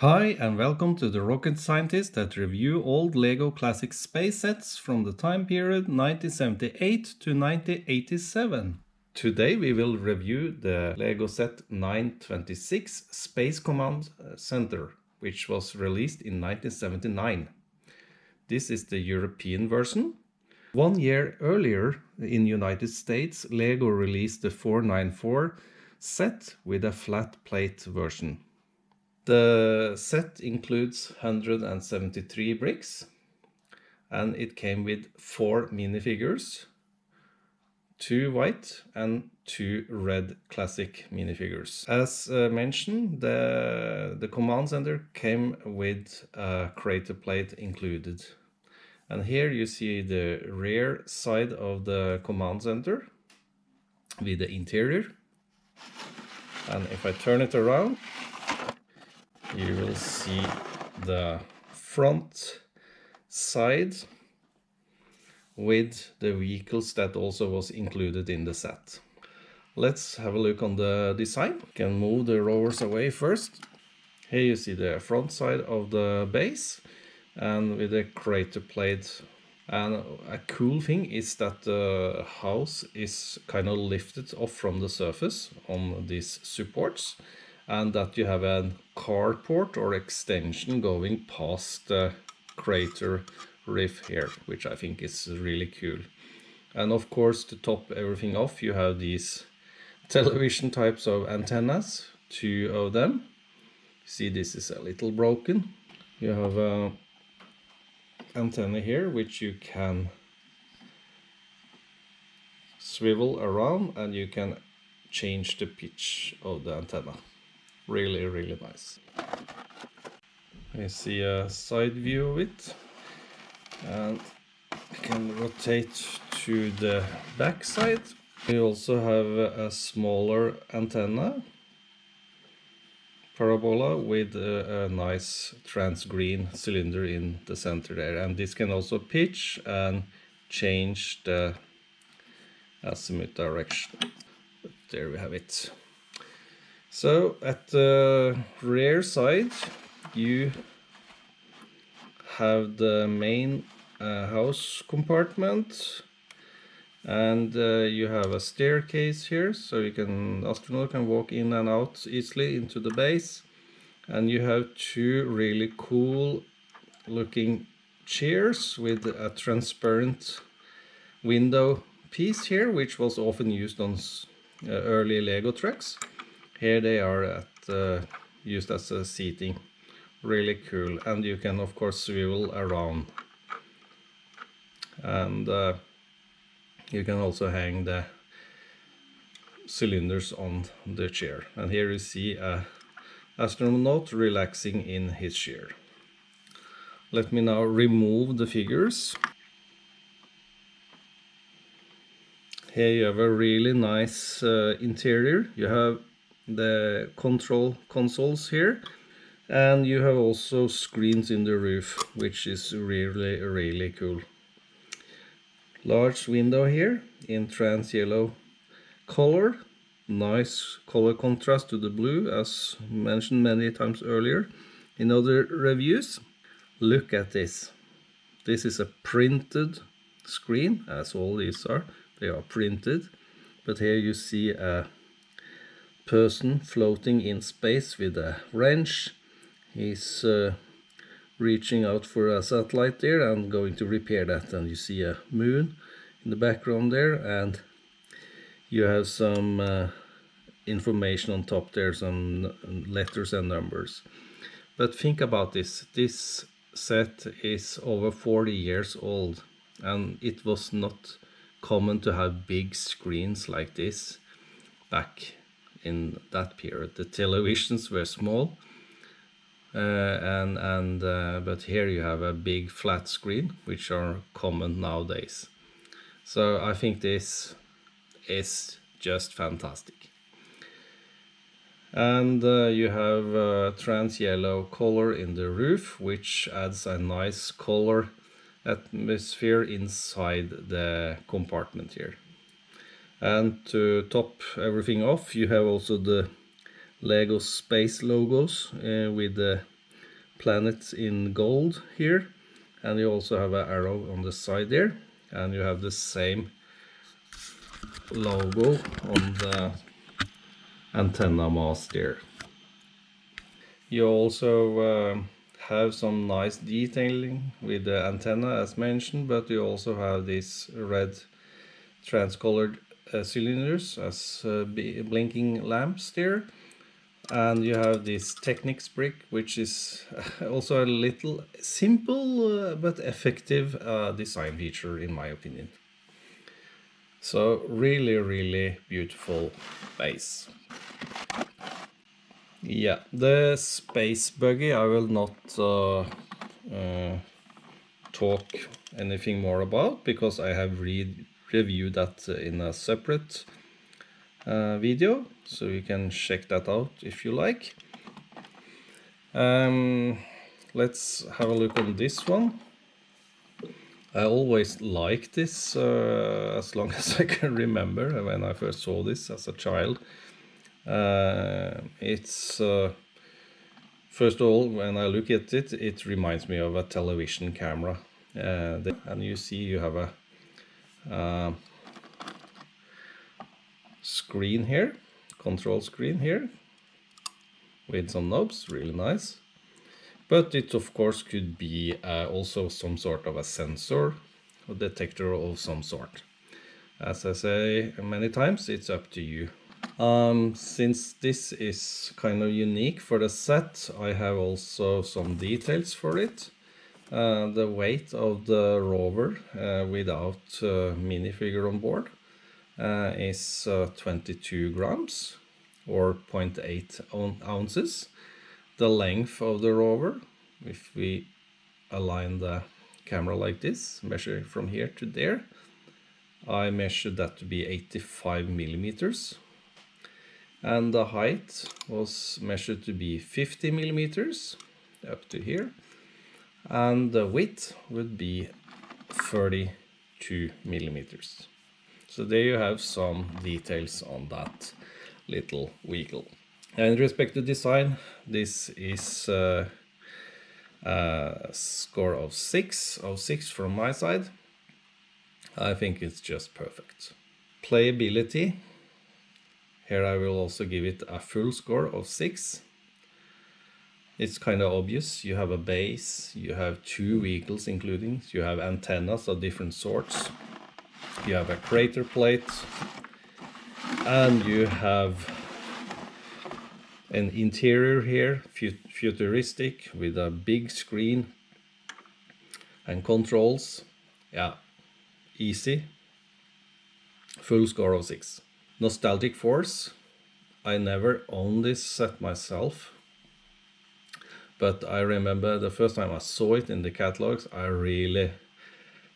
Hi and welcome to the Rocket Scientist that review old LEGO classic space sets from the time period 1978 to 1987. Today we will review the LEGO set 926 Space Command Center, which was released in 1979. This is the European version. 1 year earlier in United States, LEGO released the 494 set with a flat plate version. The set includes 173 bricks and it came with 4 minifigures, 2 white and 2 red classic minifigures. As mentioned, the command center came with a crater plate included. And here you see the rear side of the command center with the interior. And if I turn it around, you will see the front side with the vehicles that also was included in the set. Let's have a look on the design. You can move the rowers away first. Here you see the front side of the base and with a crater plate. And a cool thing is that the house is kind of lifted off from the surface on these supports, and that you have a carport or extension going past the crater riff here, which I think is really cool. And of course, to top everything off, you have these television types of antennas, 2 of them. See, this is a little broken. You have a antenna here which you can swivel around and you can change the pitch of the antenna. Really nice. I see a side view of it, and I can rotate to the back side. You also have a smaller antenna parabola with a nice trans green cylinder in the center there, and this can also pitch and change the azimuth direction. But there we have it. So at the rear side you have the main house compartment, and you have a staircase here, so astronaut can walk in and out easily into the base. And you have 2 really cool looking chairs with a transparent window piece here, which was often used on early LEGO trucks. Here they are used as a seating. Really cool. And you can of course swivel around, and you can also hang the cylinders on the chair. And here you see a astronaut relaxing in his chair. Let me now remove the figures. Here you have a really nice interior. You have the control consoles here, and you have also screens in the roof, which is really cool. Large window here in trans yellow color. Nice color contrast to the blue, as mentioned many times earlier in other reviews. Look at this. This is a printed screen, as all these are. They are printed. But here you see a person floating in space with a wrench. He's reaching out for a satellite there and going to repair that. And you see a moon in the background there, and you have some information on top there, some letters and numbers. But think about this. This set is over 40 years old, and it was not common to have big screens like this back in that period. The televisions were small, but here you have a big flat screen, which are common nowadays. So I think this is just fantastic. And you have trans yellow color in the roof, which adds a nice color atmosphere inside the compartment here. And to top everything off, you have also the LEGO space logos with the planets in gold here, and you also have an arrow on the side there, and you have the same logo on the antenna mast there. You also have some nice detailing with the antenna as mentioned, but you also have these red transcolored cylinders as blinking lamps there. And you have this Technics brick, which is also a little simple but effective design feature in my opinion. So really beautiful base. Yeah, the space buggy I will not talk anything more about, because I have reviewed that in a separate video, so you can check that out if you like. Let's have a look on this one. I always liked this as long as I can remember, when I first saw this as a child. It's first of all, when I look at it, it reminds me of a television camera. And you see you have a screen here, control screen here, with some knobs, really nice. But it of course could be also some sort of a sensor or detector of some sort. As I say many times, it's up to you. Since this is kind of unique for the set, I have also some details for it. The weight of the rover without minifigure on board is 22 grams or 0.8 ounces. The length of the rover, if we align the camera like this, measure from here to there, I measured that to be 85 millimeters. And the height was measured to be 50 millimeters up to here, and the width would be 32 millimeters. So there you have some details on that little vehicle. And in respect to design, this is a score of 6 from my side. I think it's just perfect. Playability. Here I will also give it a full score of 6. It's kind of obvious. You have a base, you have 2 vehicles including, you have antennas of different sorts, you have a crater plate, and you have an interior here, futuristic, with a big screen and controls. Yeah, easy. Full score of 6. Nostalgic Force. I never owned this set myself, but I remember the first time I saw it in the catalogs, I really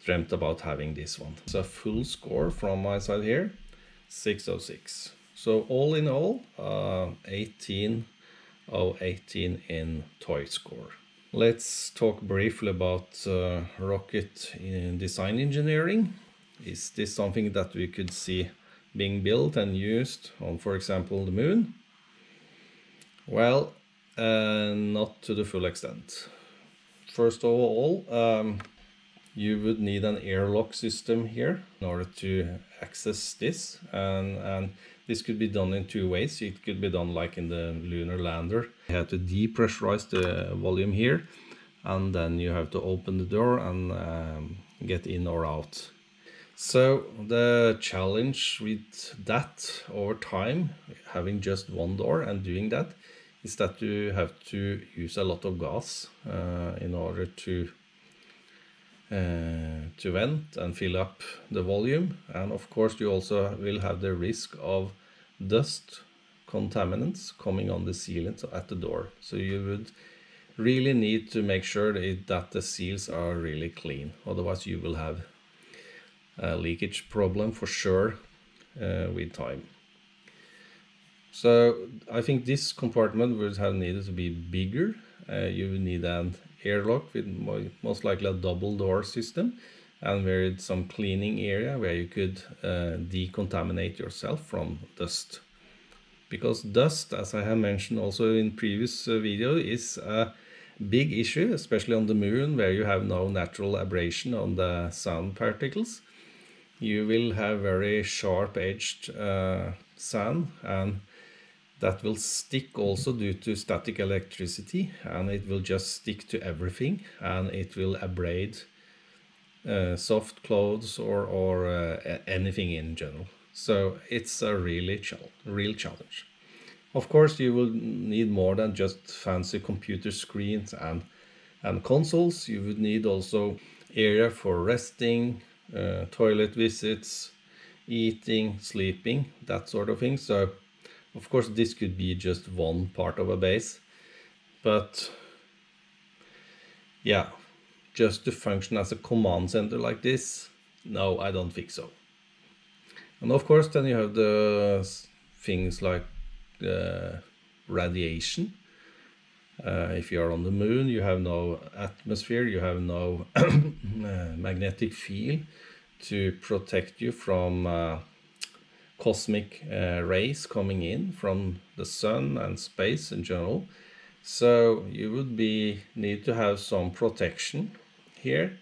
dreamt about having this one. It's a full score from my side here, 6 of 6. So all in all, 18 of 18 in toy score. Let's talk briefly about rocket in design engineering. Is this something that we could see being built and used on, for example, the moon? Well, not to the full extent. First of all, you would need an airlock system here in order to access this, and this could be done in 2 ways. It could be done like in the lunar lander. You have to depressurize the volume here, and then you have to open the door and get in or out. So the challenge with that over time, having just one door and doing that, is that you have to use a lot of gas in order to vent and fill up the volume. And of course you also will have the risk of dust contaminants coming on the sealant at the door. So you would really need to make sure that the seals are really clean, otherwise you will have a leakage problem for sure with time. So I think this compartment would have needed to be bigger. You would need an airlock with most likely a double door system, and with some cleaning area where you could decontaminate yourself from dust. Because dust, as I have mentioned also in previous video, is a big issue, especially on the moon where you have no natural abrasion on the sand particles. You will have very sharp-edged sand, and that will stick also due to static electricity, and it will just stick to everything, and it will abrade soft clothes or anything in general. So it's a real challenge. Of course, you will need more than just fancy computer screens and consoles. You would need also area for resting, toilet visits, eating, sleeping, that sort of thing. So of course this could be just one part of a base, but yeah, just to function as a command center like this, no, I don't think so. And of course then you have the things like radiation. If you are on the moon, you have no atmosphere, you have no magnetic field to protect you from cosmic rays coming in from the sun and space in general. So you would need to have some protection here,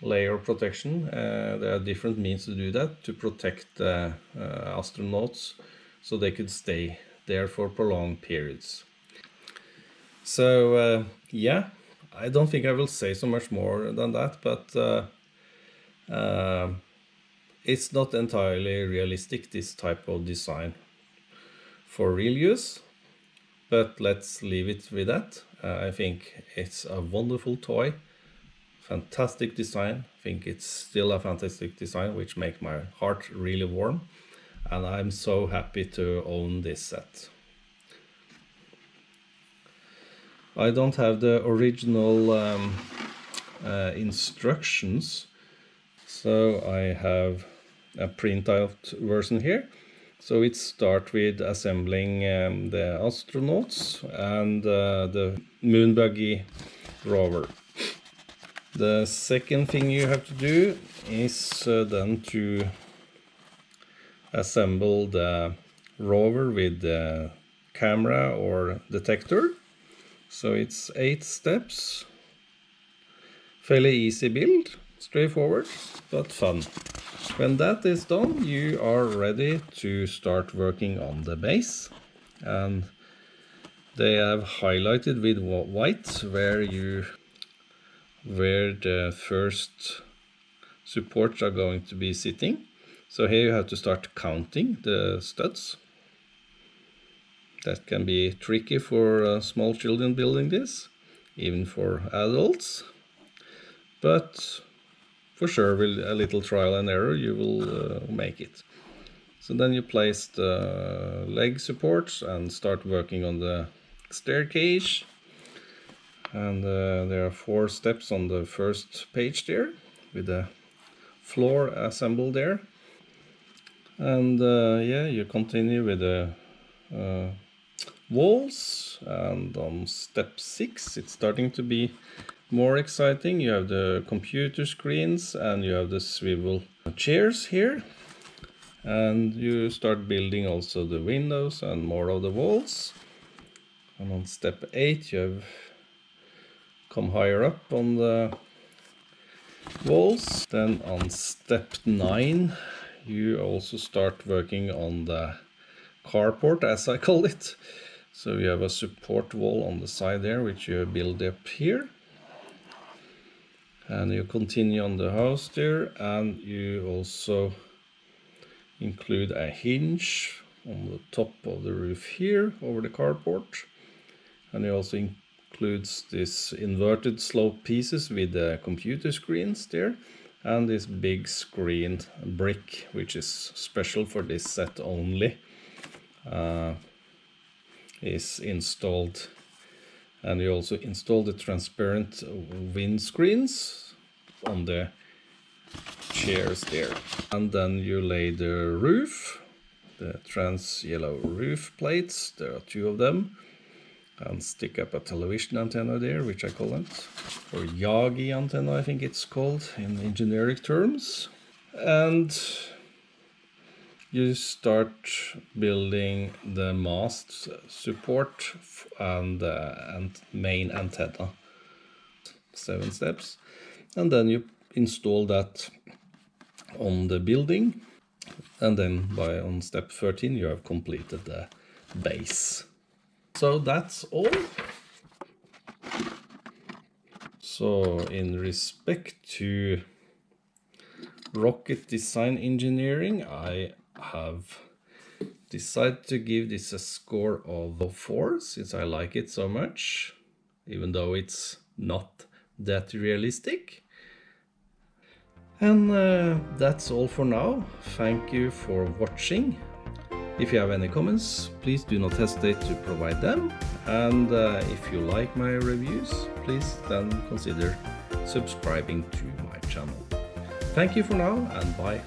layer protection. There are different means to do that, to protect astronauts so they could stay there for prolonged periods. So yeah, I don't think I will say so much more than that, but it's not entirely realistic, this type of design for real use, but let's leave it with that. I think it's a wonderful toy, fantastic design. I think it's still a fantastic design, which makes my heart really warm, and I'm so happy to own this set. I don't have the original instructions, so I have a printout version here. So it starts with assembling the astronauts and the moon buggy rover. The second thing you have to do is then to assemble the rover with the camera or detector. So it's 8 steps, fairly easy build, straightforward, but fun. When that is done, you are ready to start working on the base, and they have highlighted with white where the first supports are going to be sitting. So here you have to start counting the studs. That can be tricky for small children building this, even for adults, but for sure with a little trial and error you will make it. So then you place the leg supports and start working on the staircase, and there are 4 steps on the first page there with the floor assembled there. And yeah, you continue with the walls, and on step 6 it's starting to be more exciting. You have the computer screens and you have the swivel chairs here, and you start building also the windows and more of the walls. And on step 8 you have come higher up on the walls. Then on step 9 you also start working on the carport, as I call it. So you have a support wall on the side there, which you build up here. And you continue on the house there, and you also include a hinge on the top of the roof here over the carport. And you also includes this inverted slope pieces with the computer screens there, and this big screen brick, which is special for this set only, is installed. And you also install the transparent windscreens on the chairs there. And then you lay the roof, the trans yellow roof plates, there are 2 of them, and stick up a television antenna there, which I call it, or Yagi antenna I think it's called in engineering terms. And you start building the mast support and main antenna. 7 steps, and then you install that on the building, and then on step 13 you have completed the base. So that's all. So in respect to rocket design engineering, I have decided to give this a score of 4 since I like it so much, even though it's not that realistic. And that's all for now. Thank you for watching. If you have any comments, please do not hesitate to provide them. And if you like my reviews, please then consider subscribing to my channel. Thank you for now, and bye.